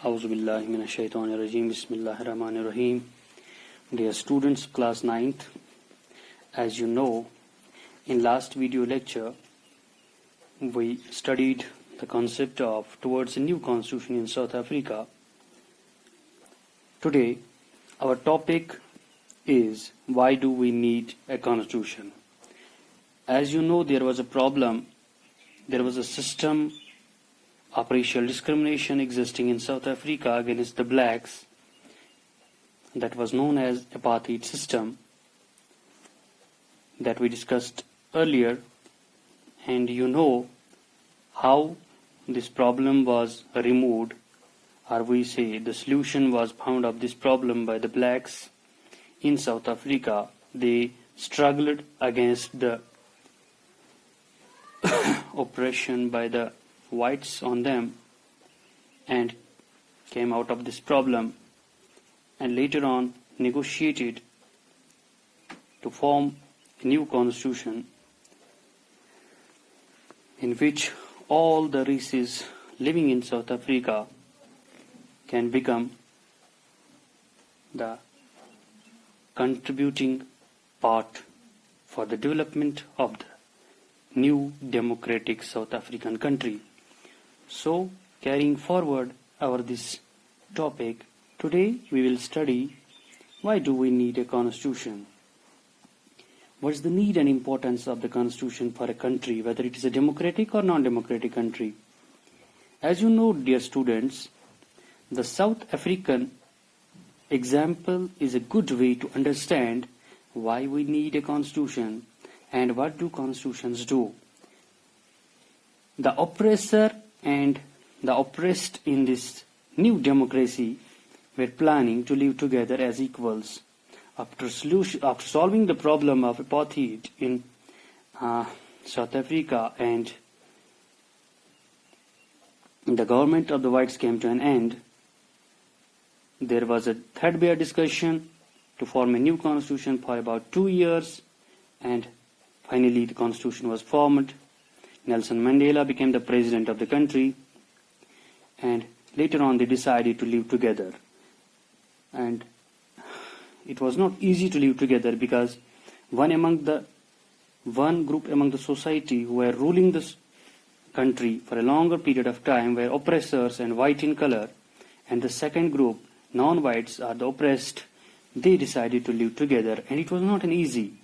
A'udhu billahi minash shaitanir rajim. Bismillahir rahmanir rahim. Dear students, class 9th, as you know, in last video lecture, we studied the concept of towards a new constitution in South Africa. Today, our topic is why do we need a constitution? As you know, there was a problem. There was a system of racial discrimination existing in South Africa against the blacks that was known as apartheid system that we discussed earlier, and you know how this problem was removed, or we say the solution was found of this problem by the blacks in South Africa. They struggled against the oppression by the whites on them and came out of this problem, and later on negotiated to form a new constitution in which all the races living in South Africa can become the contributing part for the development of the new democratic South African country. So, carrying forward our this topic, today we will study why do we need a constitution? What is the need and importance of the constitution for a country, whether it is a democratic or non-democratic country? As you know, dear students, the South African example is a good way to understand why we need a constitution and what do constitutions do. The oppressor and the oppressed in this new democracy were planning to live together as equals. After solving the problem of apartheid in South Africa and the government of the whites came to an end, there was a threadbare discussion to form a new constitution for about 2 years, and finally the constitution was formed. Nelson Mandela became the president of the country, and later on they decided to live together. And it was not easy to live together because one group among the society who were ruling this country for a longer period of time were oppressors and white in color, and the second group, non-whites, are the oppressed. They decided to live together, and it was not an easy.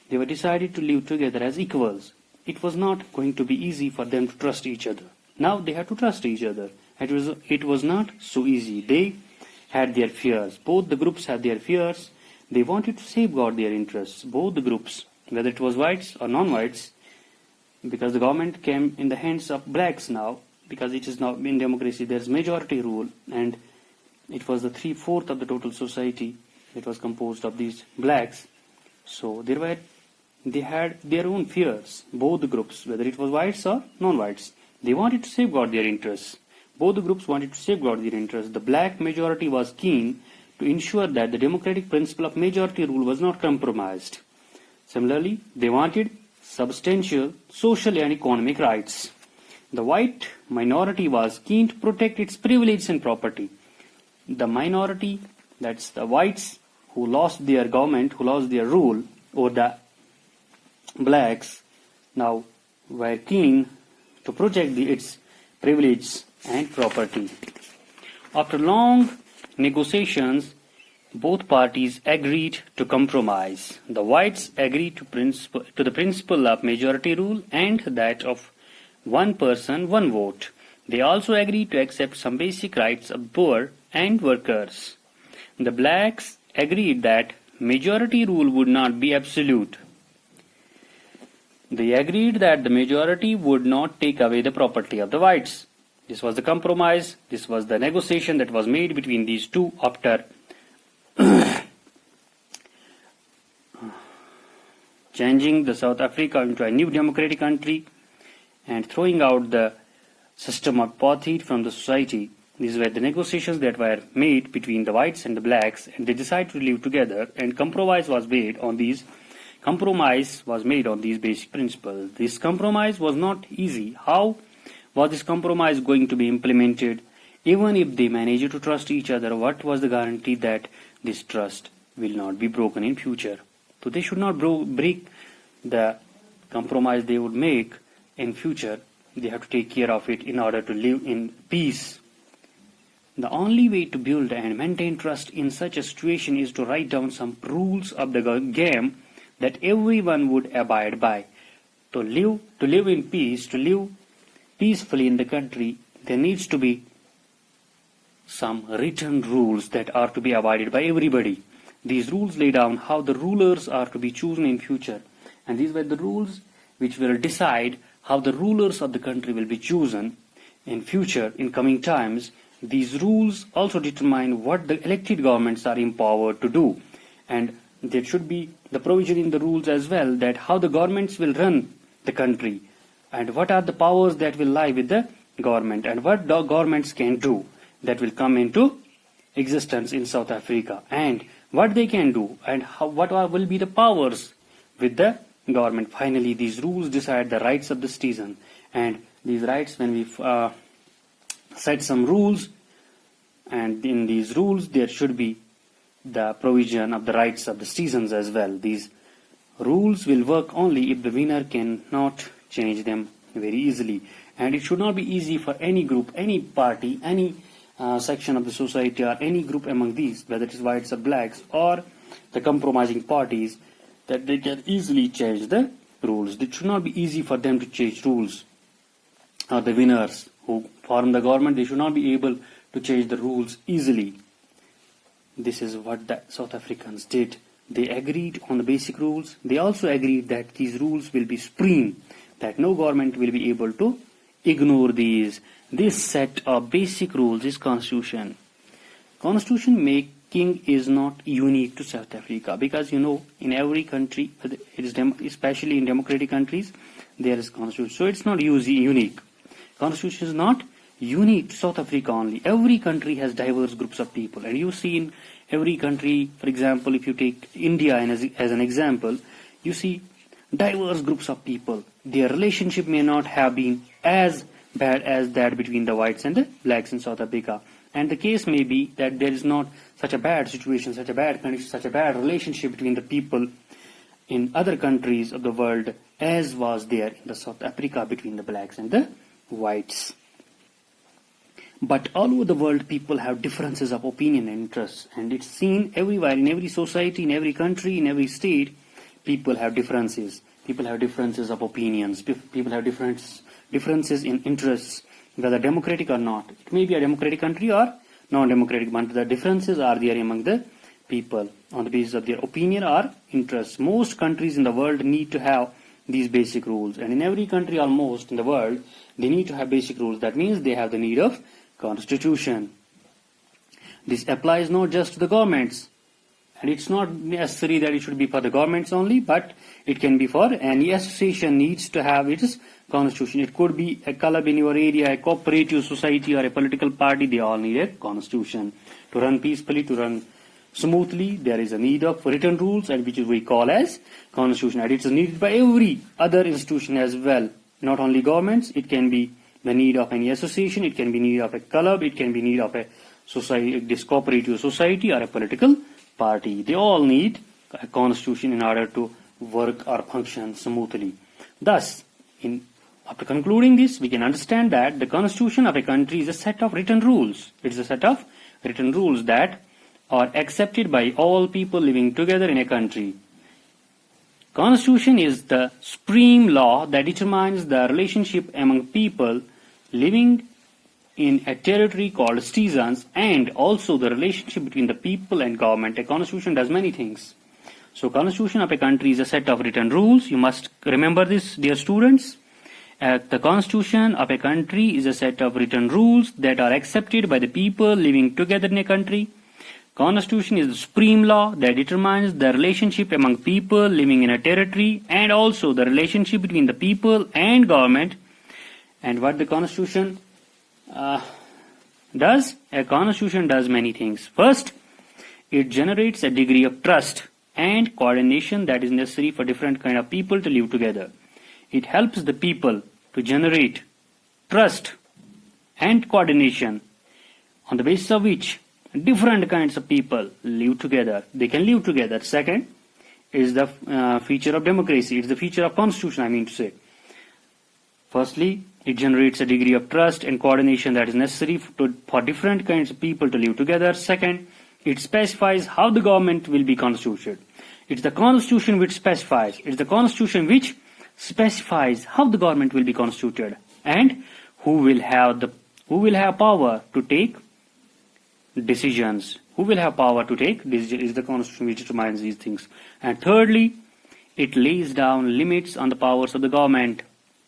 They were decided to live together as equals. It was not going to be easy for them to trust each other. Now they had to trust each other. It was not so easy. They had their fears. Both the groups had their fears. They wanted to safeguard their interests. Both the groups, whether it was whites or non-whites, because the government came in the hands of blacks now, because it is now in democracy, there is majority rule, and it was the 3/4 of the total society that was composed of these blacks. So they had their own fears, both the groups, whether it was whites or non-whites. They wanted to safeguard their interests. Both the groups wanted to safeguard their interests. The black majority was keen to ensure that the democratic principle of majority rule was not compromised. Similarly, they wanted substantial social and economic rights. The white minority was keen to protect its privileges and property. The minority, that's the whites who lost their government, who lost their rule over the blacks, now were keen to protect its privileges and property. After long negotiations, both parties agreed to compromise. The whites agreed to the principle of majority rule and that of one person, one vote. They also agreed to accept some basic rights of poor and workers. The blacks agreed that majority rule would not be absolute. They agreed that the majority would not take away the property of the whites. This was the compromise. This was the negotiation that was made between these two after changing the South Africa into a new democratic country and throwing out the system of apartheid from the society. These were the negotiations that were made between the whites and the blacks, and they decided to live together, and compromise was made on these basic principles. This compromise was not easy. How was this compromise going to be implemented? Even if they manage to trust each other, what was the guarantee that this trust will not be broken in future? So they should not break the compromise they would make in future. They have to take care of it in order to live in peace. The only way to build and maintain trust in such a situation is to write down some rules of the game that everyone would abide by. To live in peace, to live peacefully in the country, there needs to be some written rules that are to be abided by everybody. These rules lay down how the rulers are to be chosen in future, and these were the rules which will decide how the rulers of the country will be chosen in future, in coming times. These rules also determine what the elected governments are empowered to do, and there should be the provision in the rules as well that how the governments will run the country, and what are the powers that will lie with the government, and what the governments can do that will come into existence in South Africa, and what they can do, and what will be the powers with the government. Finally, these rules decide the rights of the citizen, and these rights, when we set some rules, and in these rules there should be the provision of the rights of the citizens as well. These rules will work only if the winner cannot change them very easily, and it should not be easy for any group, any party, any section of the society, or any group among these, whether it is whites or blacks or the compromising parties, that they can easily change the rules. It should not be easy for them to change rules. Or the winners who form the government, they should not be able to change the rules easily. This is what the South Africans did. They agreed on the basic rules. They also agreed that these rules will be supreme, that no government will be able to ignore these. This set of basic rules is Constitution. Constitution making is not unique to South Africa, because in every country, it is especially in democratic countries, there is Constitution. So it's not unique. Constitution is not unique to South Africa only. Every country has diverse groups of people, and you see in every country, for example, if you take India as an example, you see diverse groups of people. Their relationship may not have been as bad as that between the whites and the blacks in South Africa. And the case may be that there is not such a bad situation, such a bad condition, such a bad relationship between the people in other countries of the world as was there in the South Africa between the blacks and the whites. But all over the world, people have differences of opinion and interests, and it's seen everywhere, in every society, in every country, in every state. People have differences. People have differences of opinions. People have differences in interests, whether democratic or not. It may be a democratic country or non-democratic, but the differences are there among the people on the basis of their opinion or interests. Most countries in the world need to have these basic rules, and in every country almost in the world, they need to have basic rules. That means they have the need of Constitution. This applies not just to the governments, and it's not necessary that it should be for the governments only, but it can be for any association needs to have its Constitution. It could be a club in your area, a cooperative society, or a political party. They all need a Constitution. To run peacefully, to run smoothly, there is a need of written rules, and which we call as Constitution. And it's needed by every other institution as well, not only governments. It can be the need of any association, it can be need of a club, it can be need of a society, this cooperative society, or a political party. They all need a Constitution in order to work or function smoothly. Thus, after concluding this, we can understand that the Constitution of a country is a set of written rules. It is a set of written rules that are accepted by all people living together in a country. Constitution is the supreme law that determines the relationship among people living in a territory called citizens, and also the relationship between the people and government. A constitution does many things. So constitution of a country is a set of written rules. You must remember this, dear students. The constitution of a country is a set of written rules that are accepted by the people living together in a country. Constitution is the supreme law that determines the relationship among people living in a territory, and also the relationship between the people and government. And what the Constitution does? A Constitution does many things. First, it generates a degree of trust and coordination that is necessary for different kind of people to live together. It helps the people to generate trust and coordination on the basis of which different kinds of people live together. They can live together. Second is the feature of democracy. It's the feature of constitution, I mean to say. Firstly, it generates a degree of trust and coordination that is necessary for different kinds of people to live together. Second, it specifies how the government will be constituted. It's the constitution which specifies. It's the constitution which specifies how the government will be constituted and who will have power to take decisions. Who will have power to take decisions is the constitution which determines these things. And thirdly, it lays down limits on the powers of the government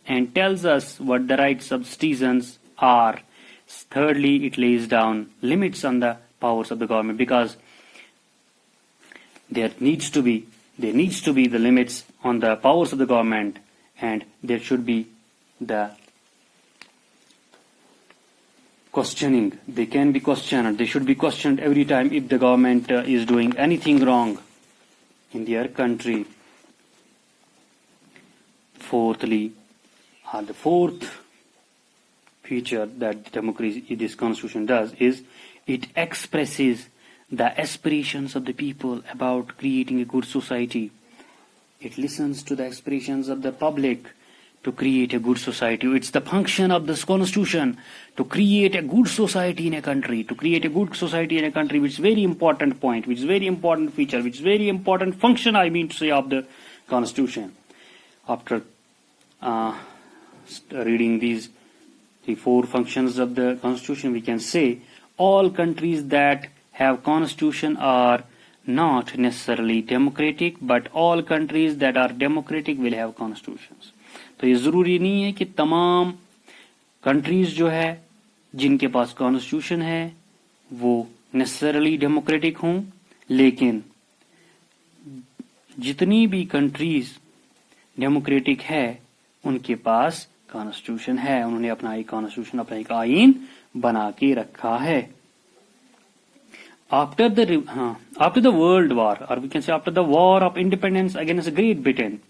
and tells us what the rights of citizens are. Thirdly, it lays down limits on the powers of the government, because there needs to be the limits on the powers of the government, and there should be the questioning. They can be questioned. They should be questioned every time if the government is doing anything wrong in their country. Fourthly, the fourth feature that democracy, this constitution does, is it expresses the aspirations of the people about creating a good society. It listens to the aspirations of the public to create a good society. It's the function of this constitution to create a good society in a country, which is very important point, which is very important feature, which is very important function, I mean to say, of the constitution. After reading the four functions of the constitution, we can say all countries that have constitution are not necessarily democratic, but all countries that are democratic will have constitutions. تو یہ ضروری نہیں ہے کہ تمام countries جو ہے جن کے پاس کانسٹیٹیوشن ہے وہ نیسسرلی ڈیموکریٹک ہوں، لیکن جتنی بھی کنٹریز ڈیموکریٹک ہے ان کے پاس کانسٹیٹیوشن ہے، انہوں نے اپنا ایک کانسٹیٹیوشن، اپنا ایک آئین بنا کے رکھا ہے. After the World War, or we can say after the War of Independence against Great Britain,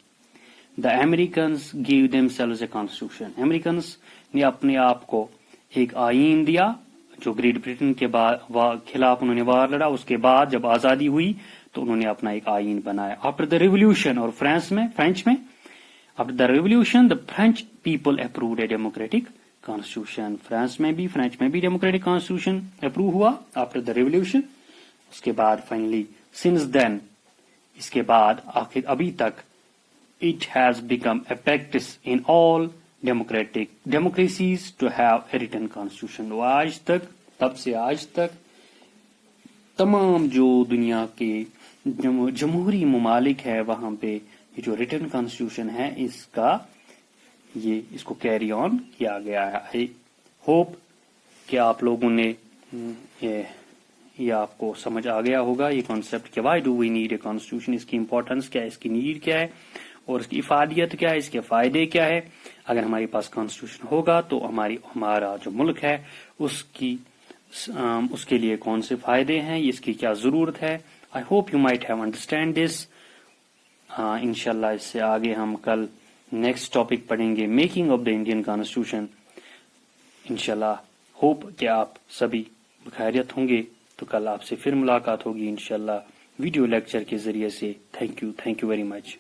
the Americans gave themselves a constitution. Americans نے اپنے آپ کو ایک آئین دیا جو گریٹ برٹن کے خلاف انہوں نے وار لڑا. اس کے بعد جب آزادی ہوئی تو انہوں نے اپنا ایک آئین بنایا. After the Revolution, اور فرینچ میں after the Revolution, the French people approved a democratic constitution. French میں بھی democratic constitution approve ہوا after the Revolution. اس کے بعد finally since then، اس کے بعد آخر ابھی تک it has become a practice in all democracies to have a written constitution. آج تک، تب سے آج تک تمام جو دنیا کے جمہوری ممالک ہے وہاں پہ یہ جو ریٹن کانسٹیٹیوشن ہے اس کو کیری آن کیا گیا ہے. آئی ہوپ کہ آپ لوگوں نے یہ آپ کو سمجھ آ گیا ہوگا یہ کانسیپٹ کہ why do we need a constitution, اس کی امپورٹنس کیا ہے، اس کی نیڈ کیا ہے، اور اس کی افادیت کیا ہے، اس کے فائدے کیا ہے. اگر ہمارے پاس کانسٹیٹیوشن ہوگا تو ہمارا جو ملک ہے اس کے لیے کون سے فائدے ہیں، اس کی کیا ضرورت ہے. I hope you might have understand this. انشاءاللہ اس سے آگے ہم کل نیکسٹ ٹاپک پڑھیں گے، making of the Indian constitution. انشاءاللہ ہوپ کہ آپ سبھی بخیریت ہوں گے. تو کل آپ سے پھر ملاقات ہوگی انشاءاللہ ویڈیو لیکچر کے ذریعے سے. Thank you very much.